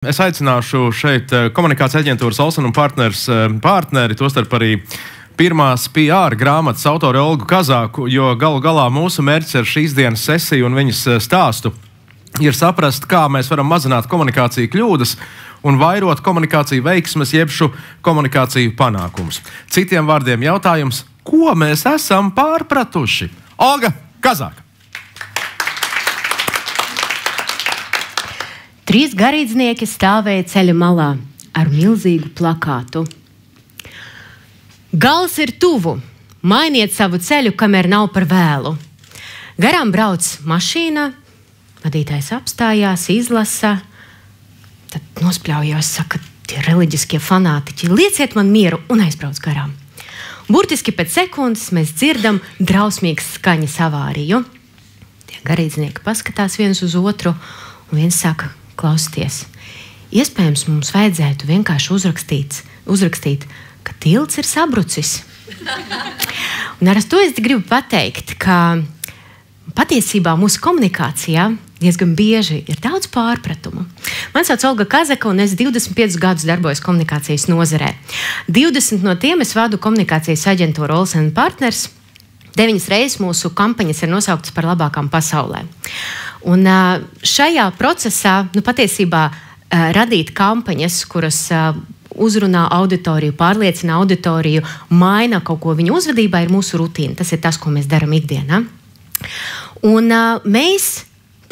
Es aicināšu šeit komunikācijas aģentūras Olsen & partneri, tostarp arī pirmās PR grāmatas autoru Olgu Kazāku, jo galu galā mūsu mērķis ar šīs dienas sesiju un viņas stāstu ir saprast, kā mēs varam mazināt komunikāciju kļūdas un vairot komunikāciju veiksmes, jeb šo komunikāciju panākumus. Citiem vārdiem jautājums, ko mēs esam pārpratuši? Olga Kazāka. 3 garīdznieki stāvēja ceļa malā ar milzīgu plakātu. Gals ir tuvu, mainiet savu ceļu, kamēr nav par vēlu. Garām brauc mašīna, vadītājs apstājās, izlasa, tad nospļaujās, saka, tie reliģiskie fanātiķi, lieciet man mieru un aizbrauc garām. Burtiski pēc sekundes mēs dzirdam drausmīgas skaņas avāriju. Tie garīdznieki paskatās viens uz otru un viens saka, klausieties, iespējams, mums vajadzētu vienkārši uzrakstīt, ka tilts ir sabrucis. Un ar to es gribu pateikt, ka patiesībā mūsu komunikācijā diezgan bieži ir daudz pārpratumu. Man sauc Olga Kazaka, un es 25 gadus darbojos komunikācijas nozarē. 20 no tiem es vadu komunikācijas aģentūru Olsen & partners. 9 reizes mūsu kampaņas ir nosauktas par labākām pasaulē. Un šajā procesā, patiesībā radīt kampaņas, kuras uzrunā auditoriju, pārliecina auditoriju, maina kaut ko viņu uzvedībā, ir mūsu rutīna. Tas ir tas, ko mēs darām ikdienā. Un mēs,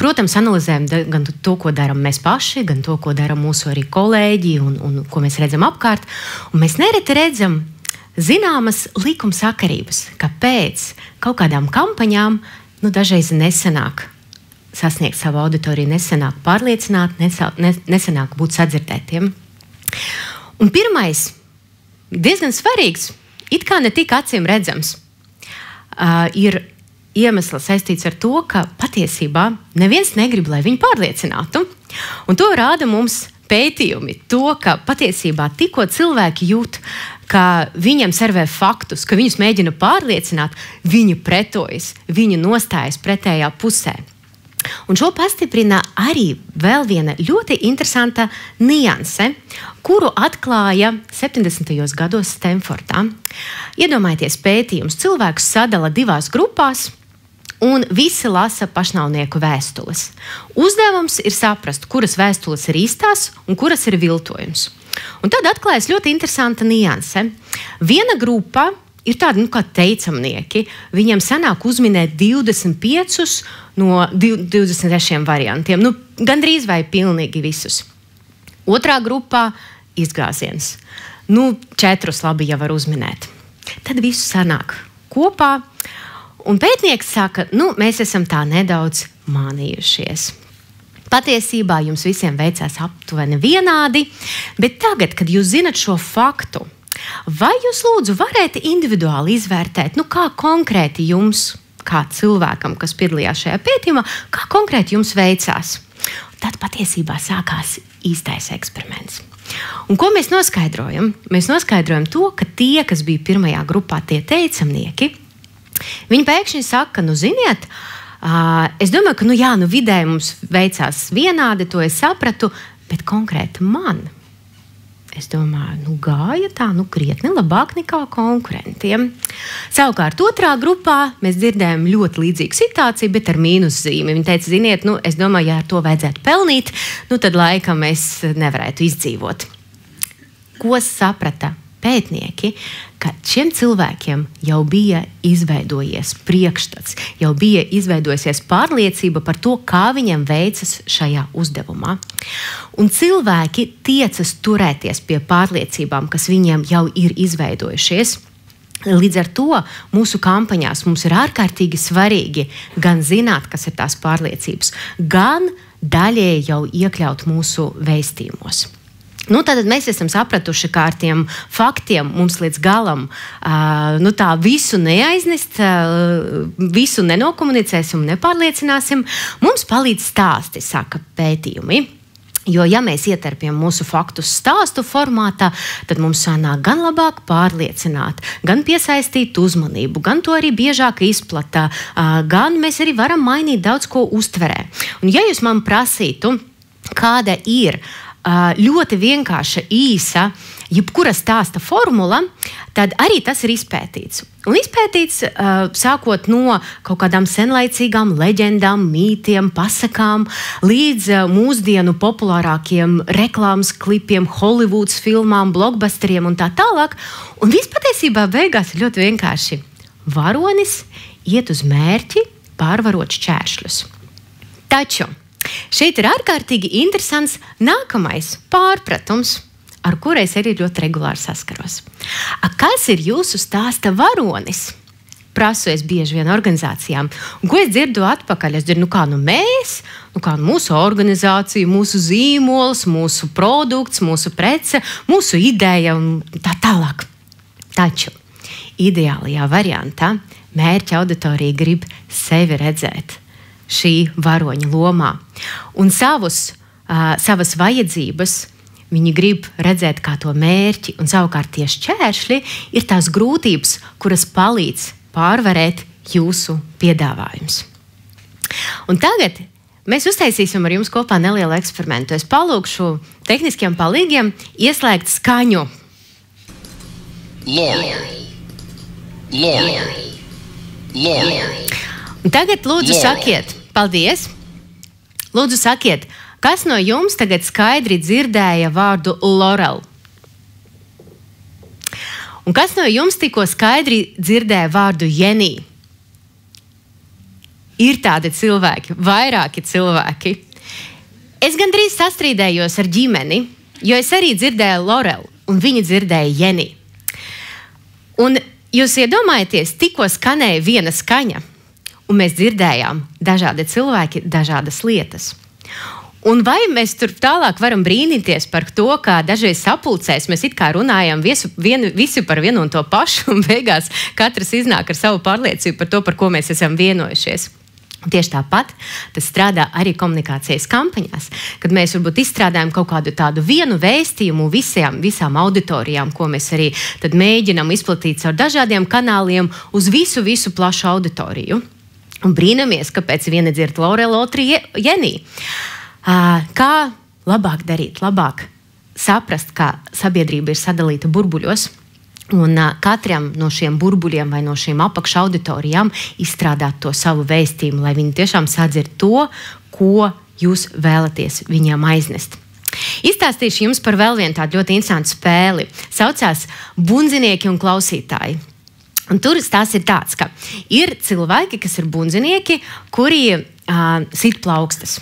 protams, analizējam gan to, ko darām mēs paši, gan to, ko dara mūsu arī kolēģi un ko mēs redzam apkārt. Un mēs nereti redzam zināmas likumsakarības, ka pēc kaut kādām kampaņām dažreiz nesanāk sasniegt savu auditoriju, nesanāk pārliecināt, nesanāk būt sadzirdētiem. Un pirmais, diezgan svarīgs, it kā ne tik acīm redzams, ir iemesls saistīts ar to, ka patiesībā neviens negrib, lai viņu pārliecinātu. Un to rāda mums pētījumi, to, ka patiesībā tikko cilvēki jūt, ka viņiem servē faktus, ka viņus mēģina pārliecināt, viņi pretojas, viņi nostājas pretējā pusē. Un šo pastiprina arī vēl viena ļoti interesanta nianse, kuru atklāja 70. gados Stanfordā. Iedomājieties pētījums, cilvēkus sadala 2 grupās, un visi lasa pašnāvnieku vēstules. Uzdevums ir saprast, kuras vēstules ir īstās un kuras ir viltojums. Un tad atklājas ļoti interesanta nianse. Viena grupa ir tādi, kā teicamnieki. Viņiem sanāk uzminēt 25 no 26 variantiem. Gandrīz vai pilnīgi visus. Otrā grupā izgāziens. 4 labi jau var uzminēt. Tad visu sanāk kopā. Un pētnieks saka, mēs esam tā nedaudz mānījušies. Patiesībā jums visiem veicās aptuveni vienādi, bet tagad, kad jūs zinat šo faktu, vai jūs lūdzu varētu individuāli izvērtēt, kā konkrēti jums, kā cilvēkam, kas piedalījās šajā pētījumā, kā konkrēti jums veicās? Tad patiesībā sākās īstais eksperiments. Un ko mēs noskaidrojam? Mēs noskaidrojam to, ka tie, kas bija pirmajā grupā, tie teicamnieki, viņi pēkšņi saka, ziniet, es domāju, ka vidēji mums veicās vienādi, to es sapratu, bet konkrēti man. Es domāju, gāja tā, krietni labāk nekā konkurentiem. Savukārt otrā grupā mēs dzirdējām ļoti līdzīgu situāciju, bet ar mīnuszīmi. Viņi teica, ziniet, es domāju, ja ar to vajadzētu pelnīt, tad laikam es nevarētu izdzīvot. Ko saprata pētnieki, ka šiem cilvēkiem jau bija izveidojies priekšstats, jau bija izveidojusies pārliecība par to, kā viņiem veicas šajā uzdevumā. Un cilvēki tiecas turēties pie pārliecībām, kas viņiem jau ir izveidojušies. Līdz ar to mūsu kampaņās mums ir ārkārtīgi svarīgi gan zināt, kas ir tās pārliecības, gan daļēji jau iekļaut mūsu vēstījumos. Tad mēs esam sapratuši, ka ar tiem faktiem mums līdz galam tā visu neaiznest, visu nenokomunicēsim un nepārliecināsim. Mums palīdz stāsti, saka pētījumi. Jo, ja mēs ieterpjam mūsu faktus stāstu formātā, tad mums sanāk gan labāk pārliecināt, gan piesaistīt uzmanību, gan to arī biežāk izplatā, gan mēs arī varam mainīt daudz ko uztverē. Un ja jūs man prasītu, kāda ir ļoti vienkārša, īsa, jebkura stāsta formula, tad arī tas ir izpētīts. Un izpētīts sākot no kaut kādām senlaicīgām leģendām, mītiem, pasakām, līdz mūsdienu populārākiem reklāmas klipiem, Hollywoods filmām, blockbusteriem un tā tālāk. Un viss patiesībā beigās ir ļoti vienkārši. Varonis iet uz mērķi, pārvarot šķēršļus. Taču šeit ir ārkārtīgi interesants nākamais pārpratums, ar kuru es arī ļoti regulāri saskaros. Kas ir jūsu stāsta varonis? Prasu es bieži vien organizācijām. Un ko es dzirdu atpakaļ? Es dzirdu, mēs, mūsu organizācija, mūsu zīmols, mūsu produkts, mūsu prece, mūsu ideja un tā tālāk. Taču ideālajā variantā mērķa auditorija grib sevi redzēt šī varoņa lomā. Un savas vajadzības viņi grib redzēt kā to mērķi, un savukārt tie šķēršļi ir tās grūtības, kuras palīdz pārvarēt jūsu piedāvājums. Un tagad mēs uztaisīsim ar jums kopā nelielu eksperimentu. Es palūkšu tehniskiem palīgiem ieslēgt skaņu. Laurel. Un tagad lūdzu sakiet, paldies. Lūdzu sakiet, kas no jums tagad skaidri dzirdēja vārdu Laurel? Un kas no jums tikko skaidri dzirdēja vārdu Jenny? Ir tādi cilvēki, vairāki cilvēki. Es gandrīz sastrīdējos ar ģimeni, jo es arī dzirdēju Laurel, un viņi dzirdēja Jenny. Un jūs iedomājaties, tikko skanēja viena skaņa, un mēs dzirdējām dažādi cilvēki, dažādas lietas. Un vai mēs tur tālāk varam brīnīties par to, kā dažreiz sapulcēs mēs it kā runājam visi par vienu un to pašu, un beigās katrs iznāk ar savu pārliecību par to, par ko mēs esam vienojušies. Tieši tāpat tas strādā arī komunikācijas kampaņās, kad mēs varbūt izstrādājam kaut kādu tādu vienu vēstījumu visām auditorijām, ko mēs arī tad mēģinam izplatīt caur dažādiem kanāliem uz visu plašu auditoriju. Un brīnamies, kāpēc viena dzird Laurel, otra Jenny. Kā labāk darīt, labāk saprast, kā sabiedrība ir sadalīta burbuļos, un katram no šiem burbuļiem vai no šīm apakšauditorijām izstrādāt to savu vēstījumu, lai viņi tiešām sadzird to, ko jūs vēlaties viņiem aiznest. Izstāstīšu jums par vēl vienu tādu ļoti interesantu spēli. Saucās Bundzinieki un klausītāji. Un tur tās ir tāds, ka ir cilvēki, kas ir bundzinieki, kuri sit plaukstas.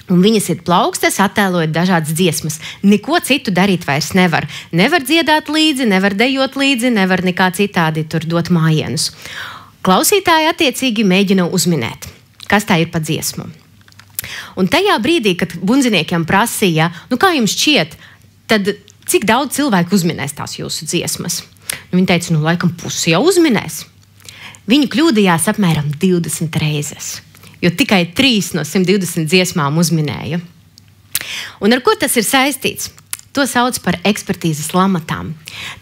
Un viņas ir plaukstas, attēlojot dažādas dziesmas. Neko citu darīt vairs nevar. Nevar dziedāt līdzi, nevar dejot līdzi, nevar nekā citādi tur dot mājienus. Klausītāji attiecīgi mēģina uzminēt, kas tā ir pa dziesmu. Un tajā brīdī, kad bundziniekiem prasīja, kā jums šķiet, tad cik daudz cilvēku uzminēs tās jūsu dziesmas? Viņi teica, laikam pusi jau uzminēs. Viņi kļūdījās apmēram 20 reizes. Jo tikai 3 no 120 dziesmām uzminēja. Un ar ko tas ir saistīts? To sauc par ekspertīzes lamatām.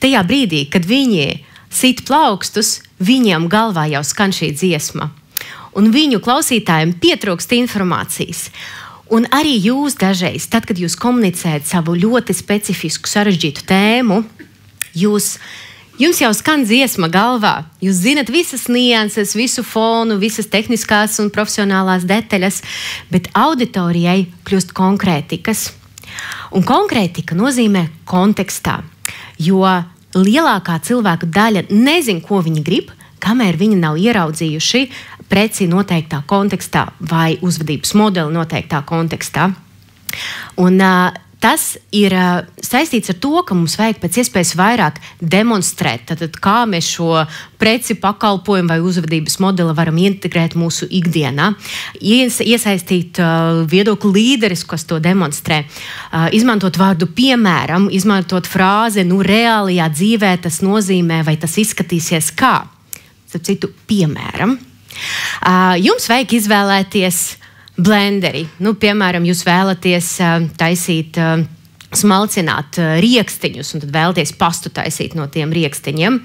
Tajā brīdī, kad viņi sit plaukstus, viņiem galvā jau skan šī dziesma. Un viņu klausītājiem pietrūkst informācijas. Un arī jūs dažreiz, tad, kad jūs komunicējat savu ļoti specifisku, sarežģītu tēmu, jums jau skan dziesma galvā. Jūs zinat visas nianses, visu fonu, visas tehniskās un profesionālās detaļas, bet auditorijai kļūst konkrētikas. Un konkrētika nozīmē kontekstā, jo lielākā cilvēku daļa nezin, ko viņi grib, kamēr viņi nav ieraudzījuši preci noteiktā kontekstā vai uzvedības modeli noteiktā kontekstā. Un tas ir saistīts ar to, ka mums vajag pēc iespējas vairāk demonstrēt, tad kā mēs šo preci, pakalpojumu vai uzvedības modeli varam integrēt mūsu ikdienā, iesaistīt viedokļu līderis, kas to demonstrē, izmantot vārdu piemēram, izmantot frāzi, reālajā dzīvē tas nozīmē vai tas izskatīsies kā. Starp citu, piemēram, jums vajag izvēlēties blenderi. Piemēram, jūs vēlaties taisīt smalcināt riekstiņus un tad vēlties pastu taisīt no tiem riekstiņiem.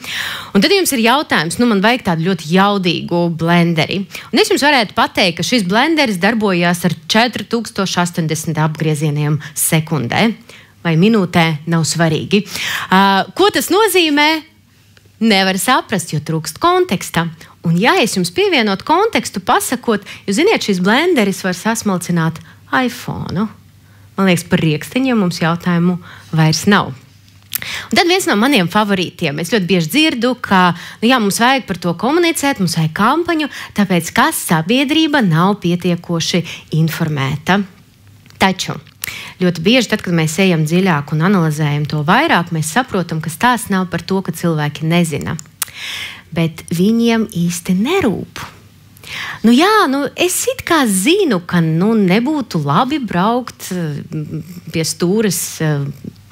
Un tad jums ir jautājums, man vajag tādu ļoti jaudīgu blenderi. Un es jums varētu pateikt, ka šis blenderis darbojās ar 4080 apgriezieniem sekundē vai minūtē, nav svarīgi. Ko tas nozīmē? Nevar saprast, jo trūkst konteksta. Un ja es jums pievienot kontekstu, pasakot, jūs ziniet, šis blenderis var sasmalcināt iPhone. Man liekas, par riekstiņiem mums jautājumu vairs nav. Un tad viens no maniem favorītiem. Es ļoti bieži dzirdu, ka mums vajag par to komunicēt, mums vajag kampaņu, tāpēc, ka sabiedrība nav pietiekoši informēta. Taču ļoti bieži, tad, kad mēs ejam dziļāk un analizējam to vairāk, mēs saprotam, ka stāsts nav par to, ka cilvēki nezina, bet viņiem īsti nerūp. Es it kā zinu, ka nebūtu labi braukt pie stūres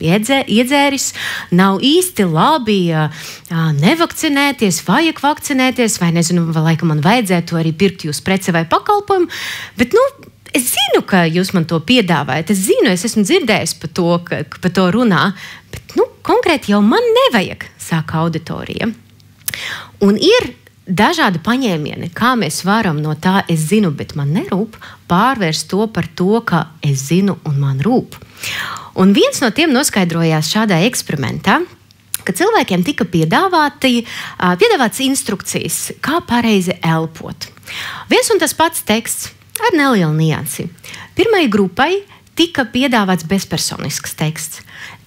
iedzēris, nav īsti labi nevakcinēties, vajag vakcinēties, vai nezinu, vai laikam man vajadzētu arī pirkt jūs prece vai pakalpojumu, bet es zinu, ka jūs man to piedāvājat, es zinu, es esmu dzirdējis par to runā, bet konkrēti jau man nevajag, saka auditorija. Un ir dažādi paņēmieni, kā mēs varam no tā es zinu, bet man nerūp, pārvērst to par to, ka es zinu un man rūp. Un viens no tiem noskaidrojās šādā eksperimentā, ka cilvēkiem tika piedāvāts instrukcijas, kā pareizi elpot. Viens un tas pats teksts ar nelielu niansi. Pirmai grupai tika piedāvāts bezpersonisks teksts.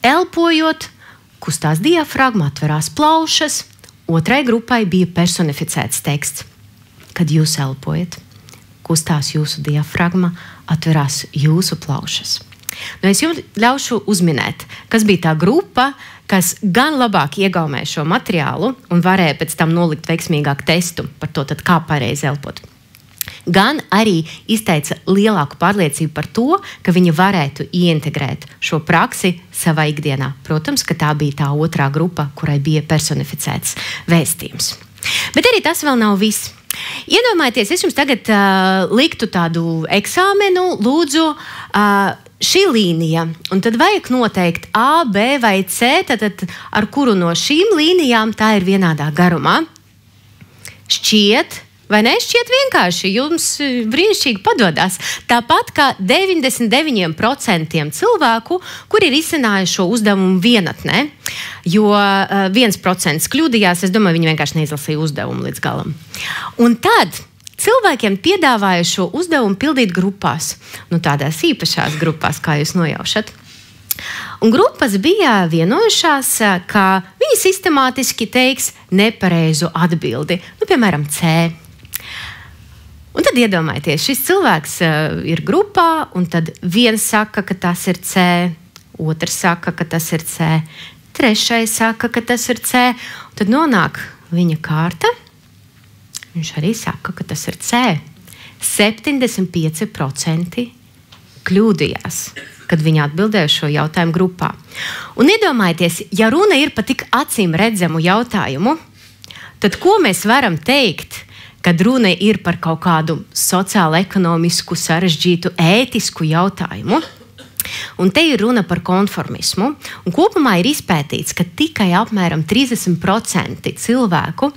Elpojot, kustās diafragma, atverās plaušas. Otrai grupai bija personificēts teksts. Kad jūs elpojat, kustās jūsu diafragma, atverās jūsu plaušas. Es jums ļaušu uzminēt, kas bija tā grupa, kas gan labāk iegaumēja šo materiālu un varēja pēc tam nolikt veiksmīgāku testu par to, tad kā pareizi elpot. Gan arī izteica lielāku pārliecību par to, ka viņi varētu ieintegrēt šo praksi savā ikdienā. Protams, ka tā bija tā otrā grupa, kurai bija personificēts vēstījums. Bet arī tas vēl nav viss. Iedomājieties, es jums tagad liktu tādu eksāmenu, lūdzu, šī līnija, un tad vajag noteikt A, B vai C, tad ar kuru no šīm līnijām tā ir vienādā garumā. Šķiet, vai ne? Šķiet vienkārši, jums brīnišķīgi padodas. Tāpat kā 99% cilvēku, kuri ir izcinājuši šo uzdevumu vienatnē, jo 1% kļūdījās, es domāju, viņi vienkārši neizlasīja uzdevumu līdz galam. Un tad cilvēkiem piedāvāja šo uzdevumu pildīt grupās, tādās īpašās grupās, kā jūs nojaušat. Un grupas bija vienojušās, ka viņi sistemātiski teiks nepareizu atbildi, piemēram, C. Un tad iedomājieties, šis cilvēks ir grupā, un tad viens saka, ka tas ir C, otrs saka, ka tas ir C, trešais saka, ka tas ir C, un tad nonāk viņa kārta. Viņš arī saka, ka tas ir C. 75% kļūdījās, kad viņi atbildēja šo jautājumu grupā. Un iedomājieties, ja runa ir par tik acīm redzamu jautājumu, tad ko mēs varam teikt, kad runa ir par kaut kādu sociālo-ekonomisku, sarežģītu, ētisku jautājumu? Un te ir runa par konformismu. Un kopumā ir izpētīts, ka tikai apmēram 30% cilvēku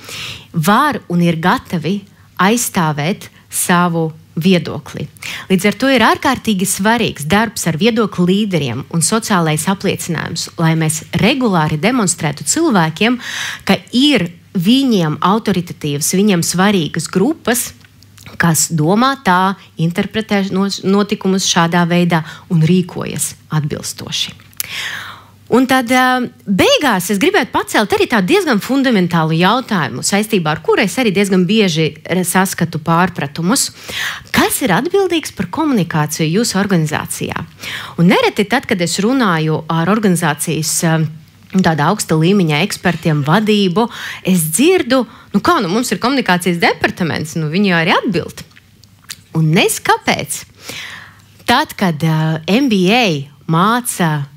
var un ir gatavi aizstāvēt savu viedokli. Līdz ar to ir ārkārtīgi svarīgs darbs ar viedokļu līderiem un sociālais apliecinājums, lai mēs regulāri demonstrētu cilvēkiem, ka ir viņiem autoritatīvas, viņiem svarīgas grupas, kas domā tā, interpretē notikumus šādā veidā un rīkojas atbilstoši. Un tad beigās es gribētu pacelt arī tādu diezgan fundamentālu jautājumu, saistībā ar kuru es arī diezgan bieži saskatu pārpratumus. Kas ir atbildīgs par komunikāciju jūsu organizācijā? Un nereti tad, kad es runāju ar organizācijas tāda augsta līmeņa ekspertiem, vadību, es dzirdu, mums ir komunikācijas departaments, viņi arī atbild. Un nes kāpēc? Tad, kad MBA māca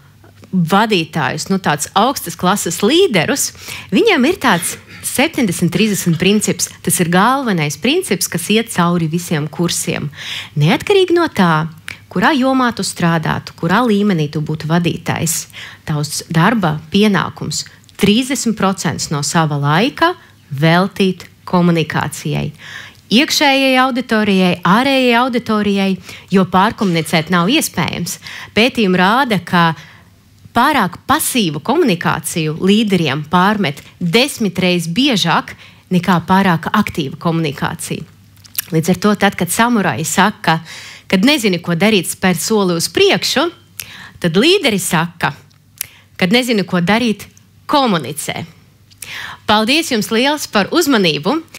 vadītājus, tāds augstas klases līderus, viņiem ir tāds 70-30 princips. Tas ir galvenais princips, kas iet cauri visiem kursiem. Neatkarīgi no tā, kurā jomā tu strādātu, kurā līmenī tu būtu vadītājs, tavs darba pienākums 30% no sava laika veltīt komunikācijai. Iekšējai auditorijai, ārējai auditorijai, jo pārkomunicēt nav iespējams. Pētījumi rāda, ka pārāk pasīvu komunikāciju līderiem pārmet 10 reizes biežāk nekā pārāk aktīva komunikācija. Līdz ar to, tad, kad samuraji saka, kad nezini, ko darīt, spēr soli uz priekšu, tad līderi saka, kad nezini, ko darīt, komunicē. Paldies jums liels par uzmanību!